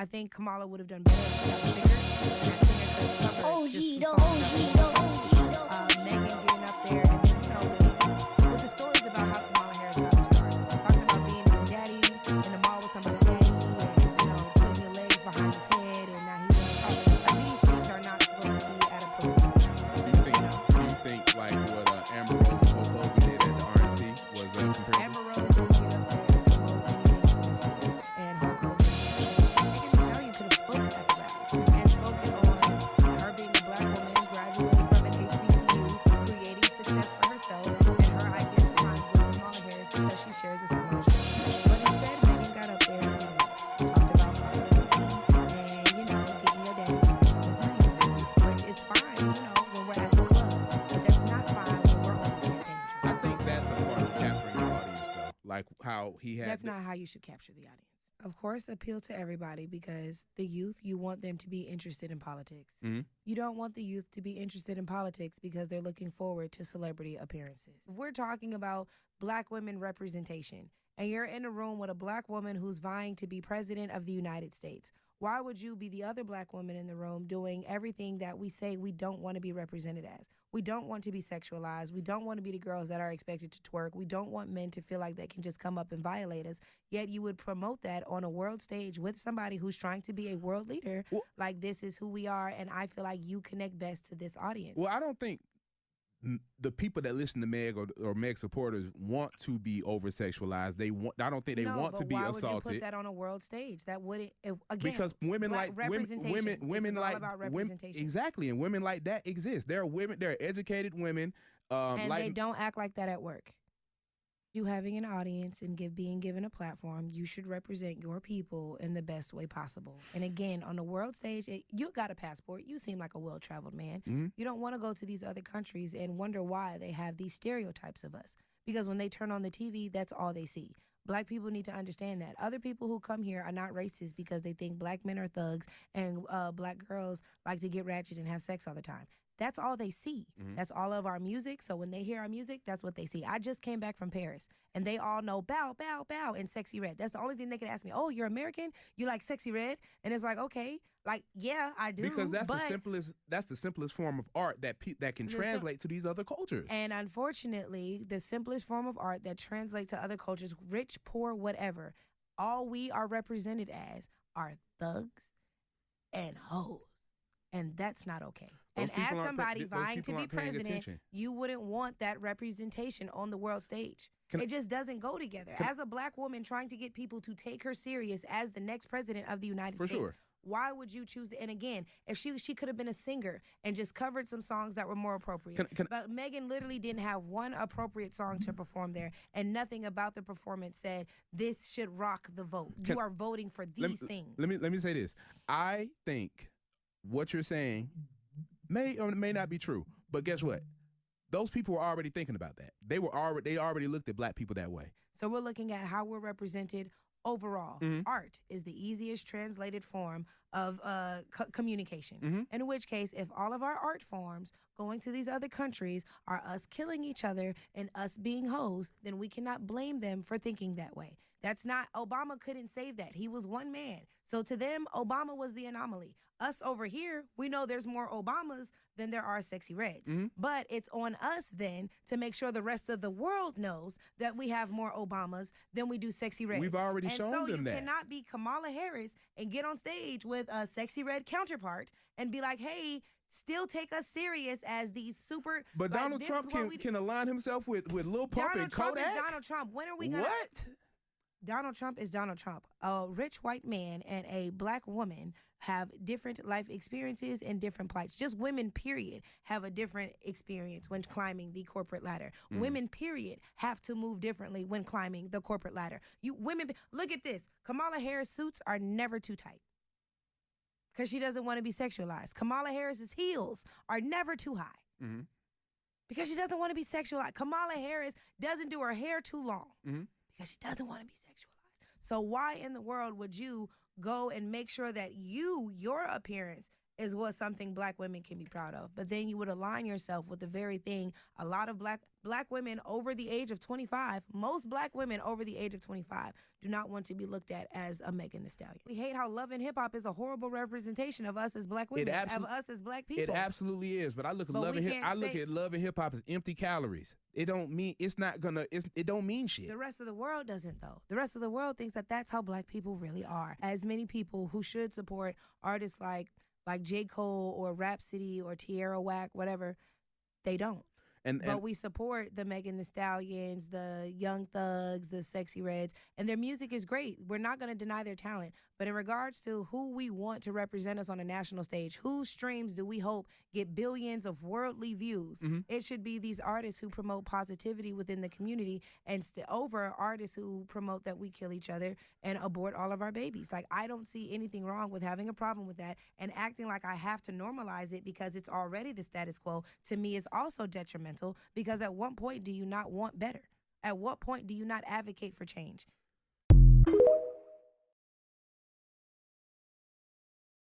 I think Kamala would have done better if she had a singer, and that singer could cover just OG, some the songs OG, that were the appropriate. OG, the OG. Megan getting up there, and then with the stories about how Kamala Harris got her start, talking about being in the daddy in the mall with somebody's daddy, and putting your legs behind his head, and now he was like these things are not supposed to be at a political. Do you think like what Amber Rose and Hulk Hogan did at the RNC was comparable? Amber Rose didn't get up there and promote anything from this list, and Hulk Hogan. Megan Thee Stallion could have spoke at the rally and spoken on her being a black woman, graduating from an HBCU, creating success for herself, and her identifying with Kamala Harris because she shares a similar story. But instead, Megan got up there and talked about policy and getting your daddy to spend all his money on it. Which is fine, when we're at the club, but that's not fine when we're on the campaign trail. I think that's a part of capturing the audience, though. Like how he had. That's not how you should capture the audience. Of course, appeal to everybody because the youth, you want them to be interested in politics. Mhm. You don't want the youth to be interested in politics because they're looking forward to celebrity appearances. If we're talking about black women representation and you're in a room with a black woman who's vying to be president of the United States, why would you be the other black woman in the room doing everything that we say we don't want to be represented as? We don't want to be sexualized. We don't want to be the girls that are expected to twerk. We don't want men to feel like they can just come up and violate us. Yet you would promote that on a world stage with somebody who's trying to be a world leader. Well- Like, this is who we are, and I feel like you connect best to this audience. Well, I don't think the people that listen to Meg or Meg supporters want to be over sexualized. I don't think they want to be why assaulted. would you put that on a world stage? That wouldn't, again, Because women black like representation. women This is all like about women, representation. exactly, and women like that exist. There are women, there are educated women, And like they don't act like that at work. You having an audience and being given a platform, you should represent your people in the best way possible. And again, on the world stage, you got a passport. You seem like a well-traveled man. Mhm. You don't want to go to these other countries and wonder why they have these stereotypes of us. Because when they turn on the TV, that's all they see. Black people need to understand that. Other people who come here are not racist because they think black men are thugs and black girls like to get ratchet and have sex all the time. That's all they see. Mhm. That's all of our music. So when they hear our music, that's what they see. I just came back from Paris, and they all know bow, bow, bow, and Sexy Red. That's the only thing they can ask me. Oh, you're American? You like Sexy Red? And it's like, okay, like, yeah, I do. because that's but, the simplest form of art that can translate to these other cultures. And unfortunately, the simplest form of art that translates to other cultures, rich, poor, whatever, all we are represented as are thugs and hoes. And that's not okay. Those And people as aren't somebody those vying to people be aren't paying president, attention. you wouldn't want that representation on the world stage. Can I- It just doesn't go together. As a black woman trying to get people to take her serious as the next president of the United For States, sure. why would you choose? And again, if she could have been a singer and just covered some songs that were more appropriate. But Megan literally didn't have one appropriate song to perform there, and nothing about the performance said this should rock the vote. You are voting for these things. Let me say this. I think what you're saying may or may not be true, but guess what? Those people were already thinking about that. They already looked at black people that way. So we're looking at how we're represented overall. Mhm. Art is the easiest translated form of communication. Mhm. In which case, if all of our art forms going to these other countries are us killing each other and us being hoes, then we cannot blame them for thinking that way. That's not, Obama couldn't save that. He was one man. So to them, Obama was the anomaly. Us over here, we know there's more Obamas than there are Sexy Reds. Mhm. But it's on us then to make sure the rest of the world knows that we have more Obamas than we do Sexy Reds. We've already and shown so them you that. cannot be Kamala Harris and get on stage with a Sexy Red counterpart and be like, hey, still take us serious as these super. But like, Donald this Trump is what we can align himself with Lil Pump Donald and Trump Kodak. is Donald Trump. When are we gonna? What? Donald Trump is Donald Trump. A rich white man and a black woman have different life experiences and different plights. Just women, period, have a different experience when climbing the corporate ladder. Women, period, have to move differently when climbing the corporate ladder. Women, look at this. Kamala Harris suits are never too tight because she doesn't want to be sexualized. Kamala Harris's heels are never too high. Mhm. Because she doesn't want to be sexualized. Kamala Harris doesn't do her hair too long Mhm. because she doesn't want to be sexualized. So why in the world would you go and make sure that your appearance is what something black women can be proud of? But then you would align yourself with the very thing a lot of black black women over the age of 25, most black women over the age of 25 do not want to be looked at as a Megan Thee Stallion. We hate how Love and Hip Hop is a horrible representation of us as black women, of us as black people. It absolutely is, but I look at But Love we and Hip. can't I look say- at Love and Hip Hop as empty calories. It don't mean it don't mean shit. The rest of the world doesn't, though. The rest of the world thinks that that's how black people really are. As many people who should support artists like J. Cole or Rhapsody or Tierra Whack, whatever, they don't. But we support the Megan Thee Stallions, the Young Thugs, the Sexy Reds, and their music is great. We're not going to deny their talent. But in regards to who we want to represent us on a national stage, whose streams do we hope get billions of worldly views? It should be these artists who promote positivity within the community and over artists who promote that we kill each other and abort all of our babies. Like, I don't see anything wrong with having a problem with that, and acting like I have to normalize it because it's already the status quo, to me, is also detrimental, because at what point do you not want better? At what point do you not advocate for change?